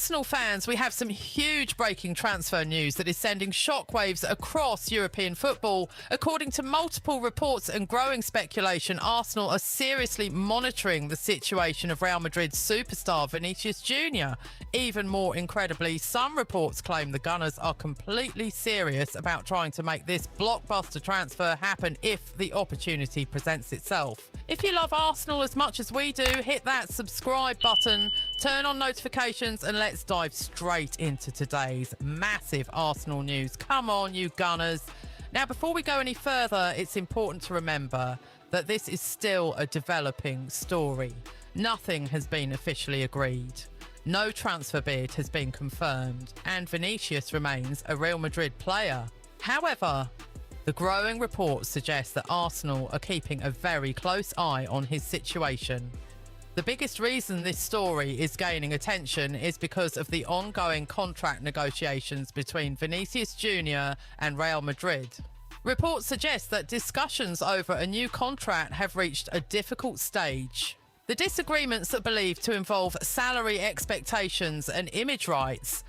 Arsenal fans, we have some huge breaking transfer news that is sending shockwaves across European football. According to multiple reports and growing speculation, Arsenal are seriously monitoring the situation of Real Madrid's superstar Vinícius Jr. Even more incredibly, some reports claim the Gunners are completely serious about trying to make this blockbuster transfer happen if the opportunity presents itself. If you love Arsenal as much as we do, hit that subscribe button, turn on notifications, and let's dive straight into today's massive Arsenal news. Come on, you Gunners. Now, before we go any further, it's important to remember that this is still a developing story. Nothing has been officially agreed. No transfer bid has been confirmed, and Vinicius remains a Real Madrid player. However, the growing reports suggest that Arsenal are keeping a very close eye on his situation. The biggest reason this story is gaining attention is because of the ongoing contract negotiations between Vinícius Jr and Real Madrid. Reports suggest that discussions over a new contract have reached a difficult stage. The disagreements are believed to involve salary expectations and image rights.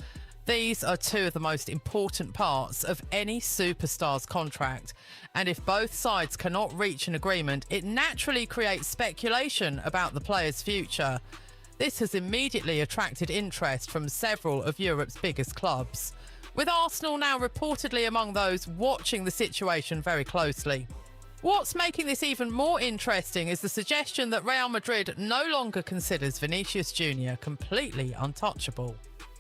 These are two of the most important parts of any superstar's contract, and if both sides cannot reach an agreement, it naturally creates speculation about the player's future. This has immediately attracted interest from several of Europe's biggest clubs, with Arsenal now reportedly among those watching the situation very closely. What's making this even more interesting is the suggestion that Real Madrid no longer considers Vinícius Jr completely untouchable.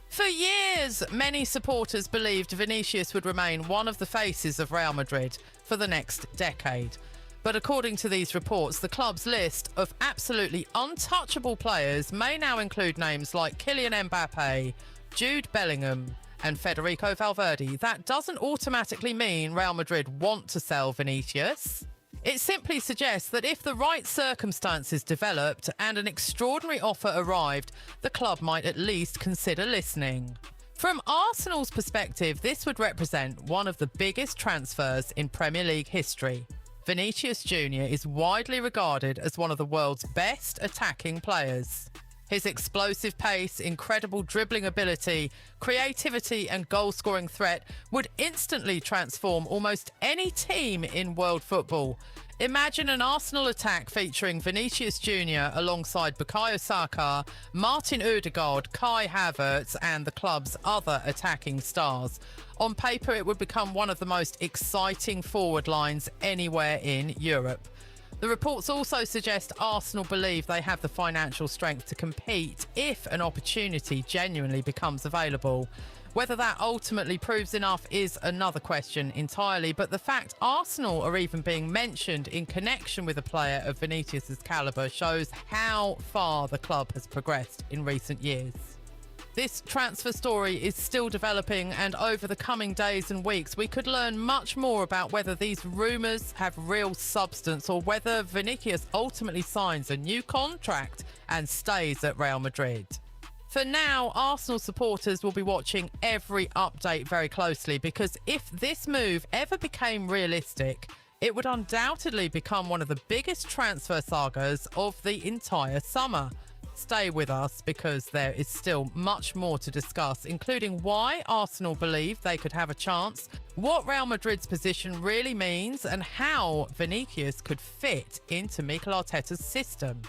For years, many supporters believed Vinicius would remain one of the faces of Real Madrid for the next decade. But according to these reports, the club's list of absolutely untouchable players may now include names like Kylian Mbappe, Jude Bellingham, and Federico Valverde. That doesn't automatically mean Real Madrid want to sell Vinicius. It simply suggests that if the right circumstances developed and an extraordinary offer arrived, the club might at least consider listening. From Arsenal's perspective, this would represent one of the biggest transfers in Premier League history. Vinícius Jr is widely regarded as one of the world's best attacking players. His explosive pace, incredible dribbling ability, creativity and goal-scoring threat would instantly transform almost any team in world football. Imagine an Arsenal attack featuring Vinícius Jr alongside Bukayo Saka, Martin Odegaard, Kai Havertz and the club's other attacking stars. On paper, it would become one of the most exciting forward lines anywhere in Europe. The reports also suggest Arsenal believe they have the financial strength to compete if an opportunity genuinely becomes available. Whether that ultimately proves enough is another question entirely, but the fact Arsenal are even being mentioned in connection with a player of Vinicius' calibre shows how far the club has progressed in recent years. This transfer story is still developing, and over the coming days and weeks we could learn much more about whether these rumours have real substance or whether Vinicius ultimately signs a new contract and stays at Real Madrid. For now, Arsenal supporters will be watching every update very closely, because if this move ever became realistic, it would undoubtedly become one of the biggest transfer sagas of the entire summer. Stay with us because there is still much more to discuss, including why Arsenal believe they could have a chance, what Real Madrid's position really means, and how Vinicius could fit into Mikel Arteta's system.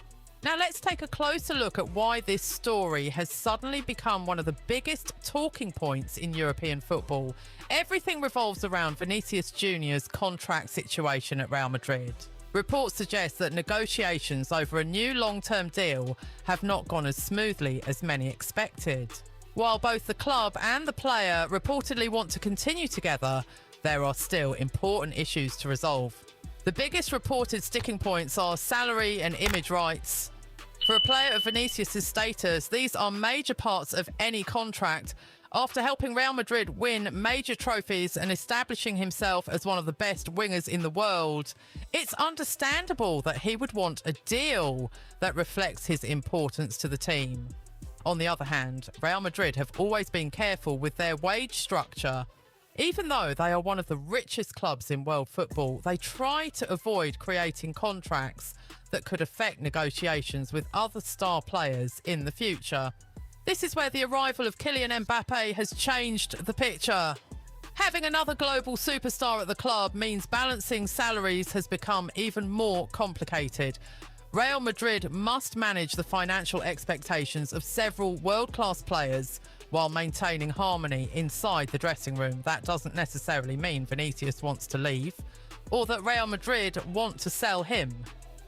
Now let's take a closer look at why this story has suddenly become one of the biggest talking points in European football. Everything revolves around Vinícius Jr.'s contract situation at Real Madrid. Reports suggest that negotiations over a new long-term deal have not gone as smoothly as many expected. While both the club and the player reportedly want to continue together, there are still important issues to resolve. The biggest reported sticking points are salary and image rights. For a player of Vinicius' status, these are major parts of any contract. After helping Real Madrid win major trophies and establishing himself as one of the best wingers in the world, it's understandable that he would want a deal that reflects his importance to the team. On the other hand, Real Madrid have always been careful with their wage structure. Even though they are one of the richest clubs in world football, they try to avoid creating contracts that could affect negotiations with other star players in the future. This is where the arrival of Kylian Mbappe has changed the picture. Having another global superstar at the club means balancing salaries has become even more complicated. Real Madrid must manage the financial expectations of several world-class players while maintaining harmony inside the dressing room. That doesn't necessarily mean Vinicius wants to leave or that Real Madrid want to sell him.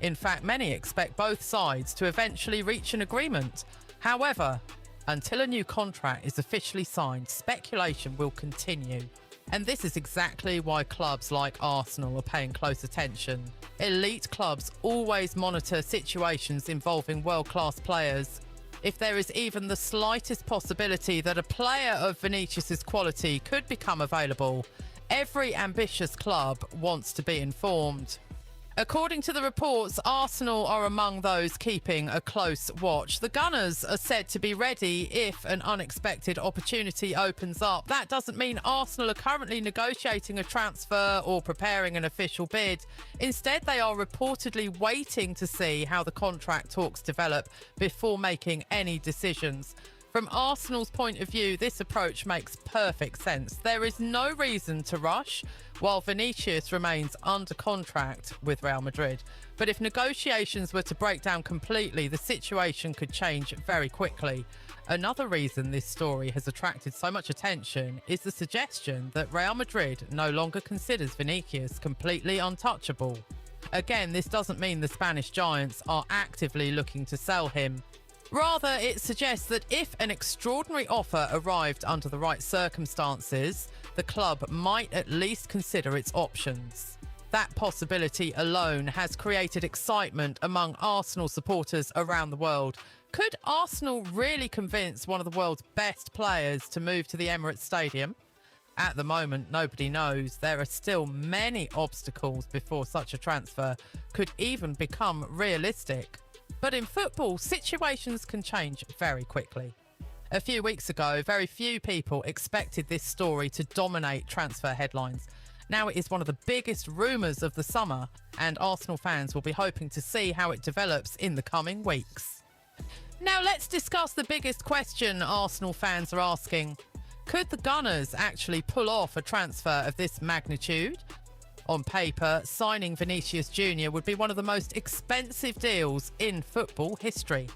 In fact, many expect both sides to eventually reach an agreement. However, until a new contract is officially signed, speculation will continue. And this is exactly why clubs like Arsenal are paying close attention. Elite clubs always monitor situations involving world-class players. If there is even the slightest possibility that a player of Vinicius' quality could become available, every ambitious club wants to be informed. According to the reports, Arsenal are among those keeping a close watch. The Gunners are said to be ready if an unexpected opportunity opens up. That doesn't mean Arsenal are currently negotiating a transfer or preparing an official bid. Instead, they are reportedly waiting to see how the contract talks develop before making any decisions. From Arsenal's point of view, this approach makes perfect sense. There is no reason to rush while Vinicius remains under contract with Real Madrid. But if negotiations were to break down completely, the situation could change very quickly. Another reason this story has attracted so much attention is the suggestion that Real Madrid no longer considers Vinicius completely untouchable. Again, this doesn't mean the Spanish giants are actively looking to sell him. Rather, it suggests that if an extraordinary offer arrived under the right circumstances, the club might at least consider its options. That possibility alone has created excitement among Arsenal supporters around the world. Could Arsenal really convince one of the world's best players to move to the Emirates Stadium? At the moment, nobody knows. There are still many obstacles before such a transfer could even become realistic. But in football, situations can change very quickly. A few weeks ago, very few people expected this story to dominate transfer headlines. Now it is one of the biggest rumours of the summer, and Arsenal fans will be hoping to see how it develops in the coming weeks. Now let's discuss the biggest question Arsenal fans are asking. Could the Gunners actually pull off a transfer of this magnitude? On paper, signing Vinícius Jr would be one of the most expensive deals in football history.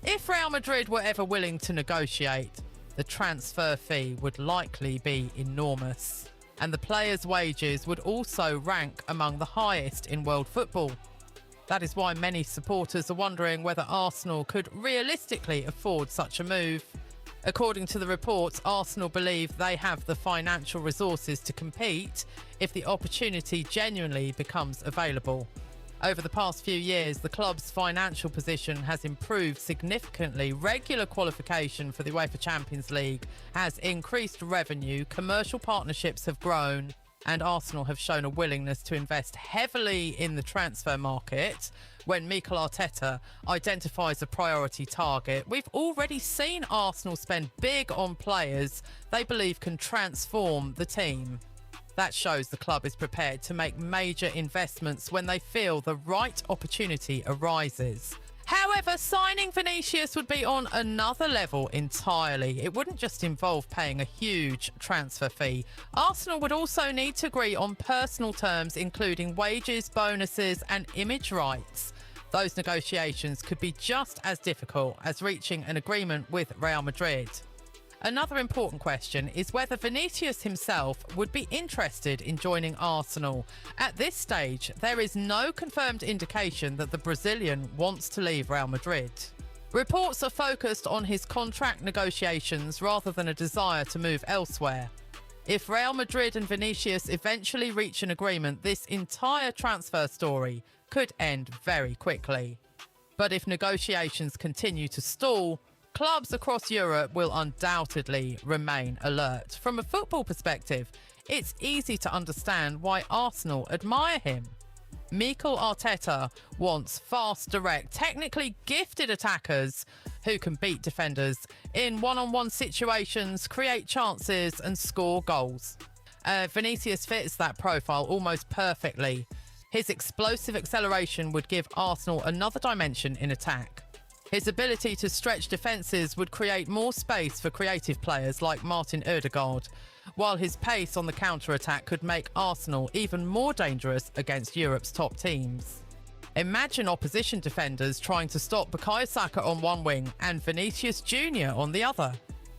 If Real Madrid were ever willing to negotiate, the transfer fee would likely be enormous, and the players' wages would also rank among the highest in world football. That is why many supporters are wondering whether Arsenal could realistically afford such a move. According to the reports, Arsenal believe they have the financial resources to compete if the opportunity genuinely becomes available. Over the past few years, the club's financial position has improved significantly. Regular qualification for the UEFA Champions League has increased revenue, commercial partnerships have grown, and Arsenal have shown a willingness to invest heavily in the transfer market. When Mikel Arteta identifies a priority target, we've already seen Arsenal spend big on players they believe can transform the team. That shows the club is prepared to make major investments when they feel the right opportunity arises. However, signing Vinicius would be on another level entirely. It wouldn't just involve paying a huge transfer fee. Arsenal would also need to agree on personal terms, including wages, bonuses, and image rights. Those negotiations could be just as difficult as reaching an agreement with Real Madrid. Another important question is whether Vinicius himself would be interested in joining Arsenal. At this stage, there is no confirmed indication that the Brazilian wants to leave Real Madrid. Reports are focused on his contract negotiations rather than a desire to move elsewhere. If Real Madrid and Vinicius eventually reach an agreement, this entire transfer story could end very quickly. But if negotiations continue to stall, clubs across Europe will undoubtedly remain alert. From a football perspective, it's easy to understand why Arsenal admire him. Mikel Arteta wants fast, direct, technically gifted attackers who can beat defenders in one-on-one situations, create chances and score goals. Vinicius fits that profile almost perfectly. His explosive acceleration would give Arsenal another dimension in attack. His ability to stretch defences would create more space for creative players like Martin Ødegaard, while his pace on the counter-attack could make Arsenal even more dangerous against Europe's top teams. Imagine opposition defenders trying to stop Bukayo Saka on one wing and Vinícius Jr on the other.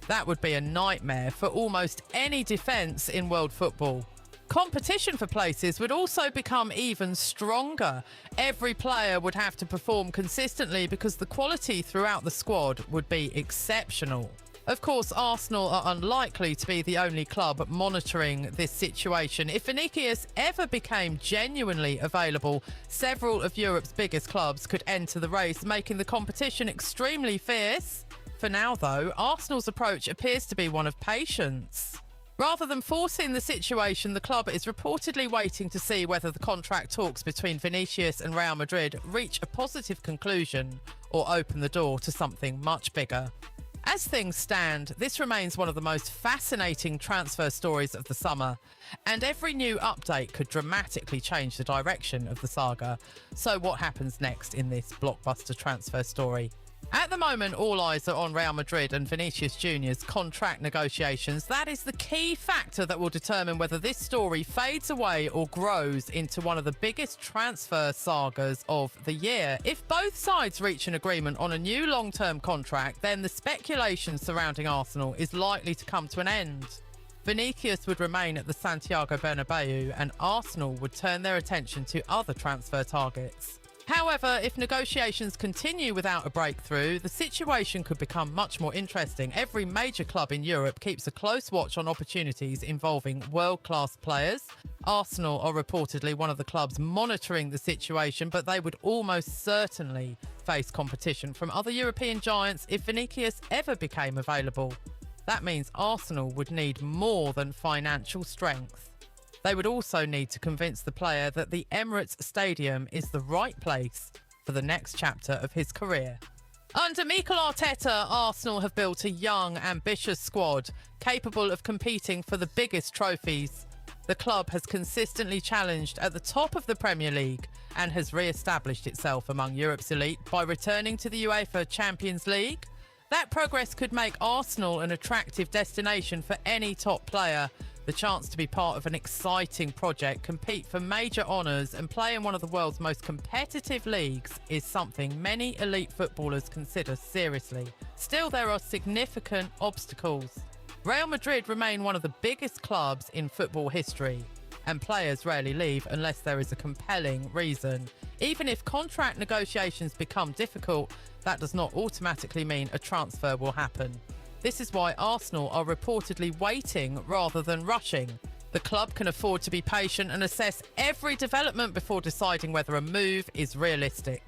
That would be a nightmare for almost any defence in world football. Competition for places would also become even stronger. Every player would have to perform consistently because the quality throughout the squad would be exceptional. Of course, Arsenal are unlikely to be the only club monitoring this situation. If Vinicius ever became genuinely available, several of Europe's biggest clubs could enter the race, making the competition extremely fierce. For now, though, Arsenal's approach appears to be one of patience. Rather than forcing the situation, the club is reportedly waiting to see whether the contract talks between Vinícius and Real Madrid reach a positive conclusion or open the door to something much bigger. As things stand, this remains one of the most fascinating transfer stories of the summer, and every new update could dramatically change the direction of the saga. So what happens next in this blockbuster transfer story? At the moment, all eyes are on Real Madrid and Vinícius Júnior's contract negotiations. That is the key factor that will determine whether this story fades away or grows into one of the biggest transfer sagas of the year. If both sides reach an agreement on a new long-term contract, then the speculation surrounding Arsenal is likely to come to an end. Vinícius would remain at the Santiago Bernabeu and Arsenal would turn their attention to other transfer targets. However, if negotiations continue without a breakthrough, the situation could become much more interesting. Every major club in Europe keeps a close watch on opportunities involving world-class players. Arsenal are reportedly one of the clubs monitoring the situation, but they would almost certainly face competition from other European giants if Vinícius ever became available. That means Arsenal would need more than financial strength. They would also need to convince the player that the Emirates Stadium is the right place for the next chapter of his career. Under Mikel Arteta, Arsenal have built a young, ambitious squad capable of competing for the biggest trophies. The club has consistently challenged at the top of the Premier League and has re-established itself among Europe's elite by returning to the UEFA Champions League. That progress could make Arsenal an attractive destination for any top player. The chance to be part of an exciting project, compete for major honours and play in one of the world's most competitive leagues is something many elite footballers consider seriously. Still, there are significant obstacles. Real Madrid remain one of the biggest clubs in football history, and players rarely leave unless there is a compelling reason. Even if contract negotiations become difficult, that does not automatically mean a transfer will happen. This is why Arsenal are reportedly waiting rather than rushing. The club can afford to be patient and assess every development before deciding whether a move is realistic.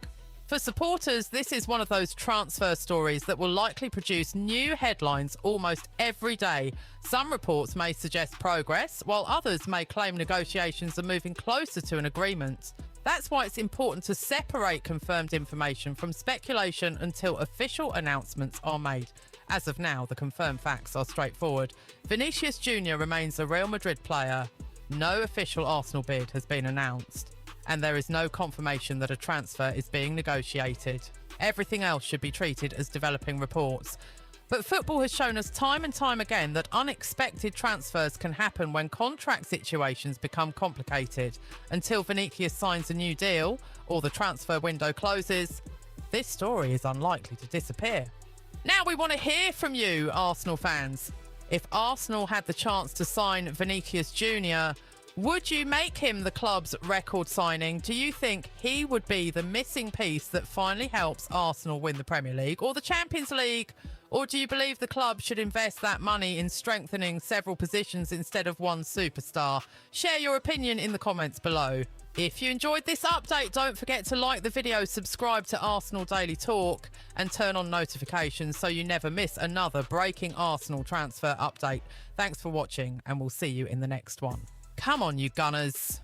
For supporters, this is one of those transfer stories that will likely produce new headlines almost every day. Some reports may suggest progress, while others may claim negotiations are moving closer to an agreement. That's why it's important to separate confirmed information from speculation until official announcements are made. As of now, the confirmed facts are straightforward. Vinícius Jr remains a Real Madrid player. No official Arsenal bid has been announced, and there is no confirmation that a transfer is being negotiated. Everything else should be treated as developing reports. But football has shown us time and time again that unexpected transfers can happen when contract situations become complicated. Until Vinícius signs a new deal or the transfer window closes, this story is unlikely to disappear. Now we want to hear from you, Arsenal fans. If Arsenal had the chance to sign Vinícius Jr, would you make him the club's record signing? Do you think he would be the missing piece that finally helps Arsenal win the Premier League or the Champions League? Or do you believe the club should invest that money in strengthening several positions instead of one superstar? Share your opinion in the comments below. If you enjoyed this update, don't forget to like the video, subscribe to Arsenal Daily Talk and turn on notifications so you never miss another breaking Arsenal transfer update. Thanks for watching and we'll see you in the next one. Come on, you Gunners.